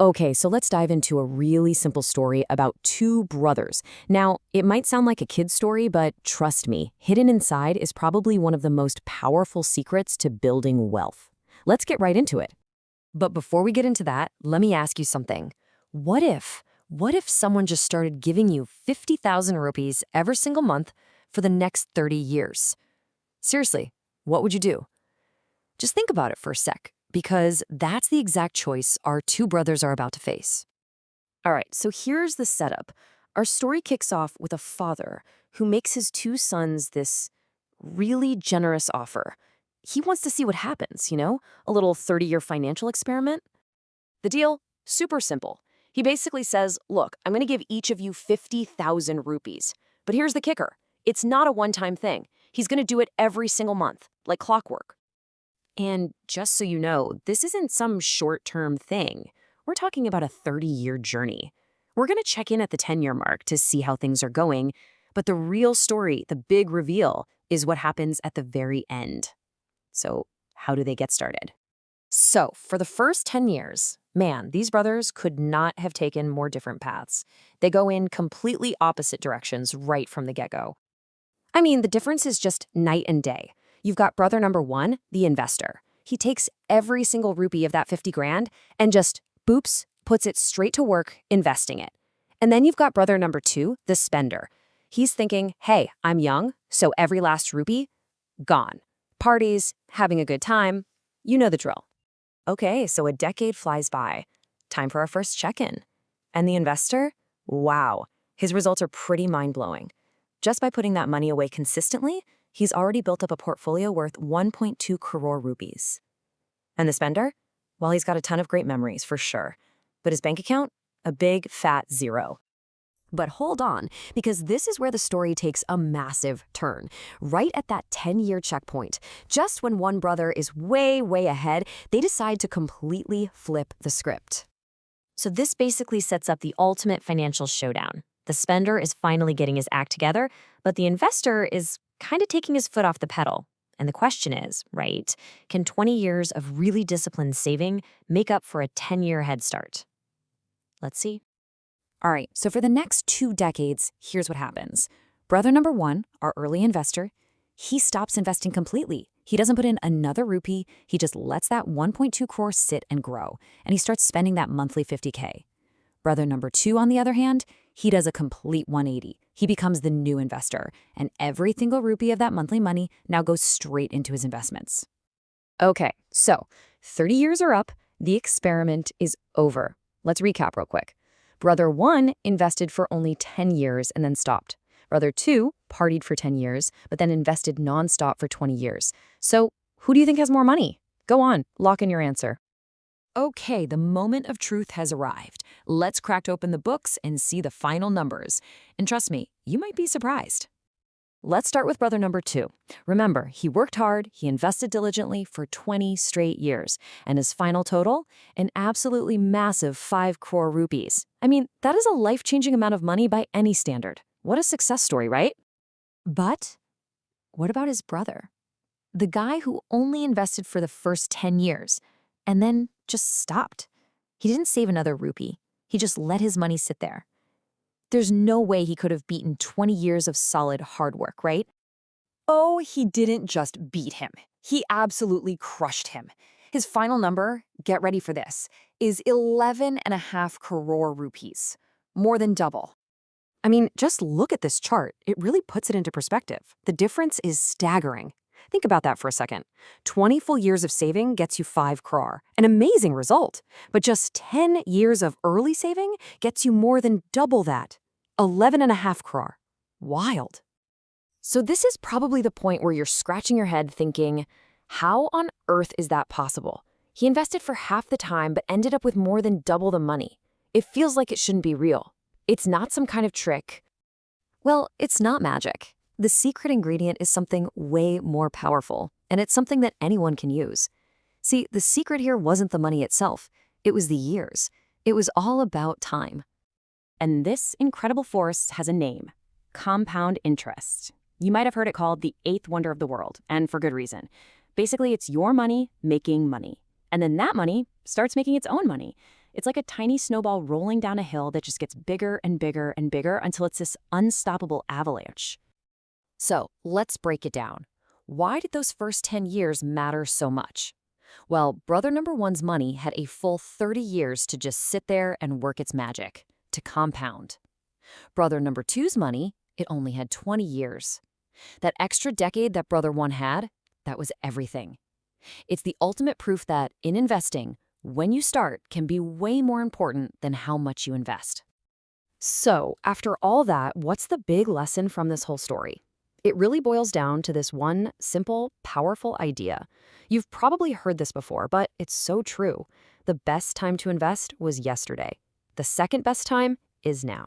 Okay, so let's dive into a really simple story about two brothers. Now, it might sound like a kid's story, but trust me, hidden inside is probably one of the most powerful secrets to building wealth. Let's get right into it. But before we get into that, let me ask you something. What if someone just started giving you 50,000 rupees every single month for the next 30 years? Seriously, what would you do? Just think about it for a sec, because that's the exact choice our two brothers are about to face. All right, so here's the setup. Our story kicks off with a father who makes his two sons this really generous offer. He wants to see what happens, a little 30-year financial experiment. The deal? Super simple. He basically says, look, I'm going to give each of you 50,000 rupees. But here's the kicker. It's not a one-time thing. He's going to do it every single month, like clockwork. And just so you know, this isn't some short-term thing. We're talking about a 30-year journey. We're going to check in at the 10-year mark to see how things are going, but the real story, the big reveal, is what happens at the very end. So, how do they get started? So, for the first 10 years, man, these brothers could not have taken more different paths. They go in completely opposite directions right from the get-go. I mean, the difference is just night and day. You've got brother number one, the investor. He takes every single rupee of that 50 grand and just, boops, puts it straight to work investing it. And then you've got brother number two, the spender. He's thinking, hey, I'm young, so every last rupee, gone. Parties, having a good time, you know the drill. Okay, so a decade flies by. Time for our first check-in. And the investor? Wow, his results are pretty mind-blowing. Just by putting that money away consistently, he's already built up a portfolio worth 1.2 crore rupees. And the spender? Well, he's got a ton of great memories, for sure. But his bank account? A big, fat zero. But hold on, because this is where the story takes a massive turn. Right at that 10-year checkpoint, just when one brother is way, way ahead, they decide to completely flip the script. So this basically sets up the ultimate financial showdown. The spender is finally getting his act together, but the investor is kind of taking his foot off the pedal. And the question is, right, can 20 years of really disciplined saving make up for a 10-year head start? Let's see. All right, so for the next 2 decades, here's what happens. Brother number one, our early investor, he stops investing completely. He doesn't put in another rupee. He just lets that 1.2 crore sit and grow, and he starts spending that monthly 50K. Brother number two, on the other hand, he does a complete 180. He becomes the new investor, and every single rupee of that monthly money now goes straight into his investments. Okay, so 30 years are up. The experiment is over. Let's recap real quick. Brother one invested for only 10 years and then stopped. Brother two partied for 10 years, but then invested nonstop for 20 years. So who do you think has more money? Go on, lock in your answer. Okay, the moment of truth has arrived. Let's crack open the books and see the final numbers. And trust me, you might be surprised. Let's start with brother number two. Remember, he worked hard, he invested diligently for 20 straight years, and his final total? An absolutely massive 5 crore rupees. I mean, that is a life-changing amount of money by any standard. What a success story, right? But what about his brother? The guy who only invested for the first 10 years, and then just stopped. He didn't save another rupee. He just let his money sit there. There's no way he could have beaten 20 years of solid hard work, right? Oh, he didn't just beat him. He absolutely crushed him. His final number, get ready for this, is 11.5 crore rupees. More than double. I mean, just look at this chart. It really puts it into perspective. The difference is staggering. Think about that for a second. 20 full years of saving gets you 5 crore, an amazing result. But just 10 years of early saving gets you more than double that, 11.5 crore. Wild. So this is probably the point where you're scratching your head thinking, how on earth is that possible? He invested for half the time but ended up with more than double the money. It feels like it shouldn't be real. It's not some kind of trick. Well, it's not magic. The secret ingredient is something way more powerful, and it's something that anyone can use. See, the secret here wasn't the money itself. It was the years. It was all about time. And this incredible force has a name: compound interest. You might have heard it called the eighth wonder of the world, and for good reason. Basically, it's your money making money. And then that money starts making its own money. It's like a tiny snowball rolling down a hill that just gets bigger and bigger and bigger until it's this unstoppable avalanche. So let's break it down. Why did those first 10 years matter so much? Well, brother number one's money had a full 30 years to just sit there and work its magic, to compound. Brother number two's money, it only had 20 years. That extra decade that brother one had, that was everything. It's the ultimate proof that, in investing, when you start can be way more important than how much you invest. So, after all that, what's the big lesson from this whole story? It really boils down to this one simple, powerful idea. You've probably heard this before, but it's so true. The best time to invest was yesterday. The second best time is now.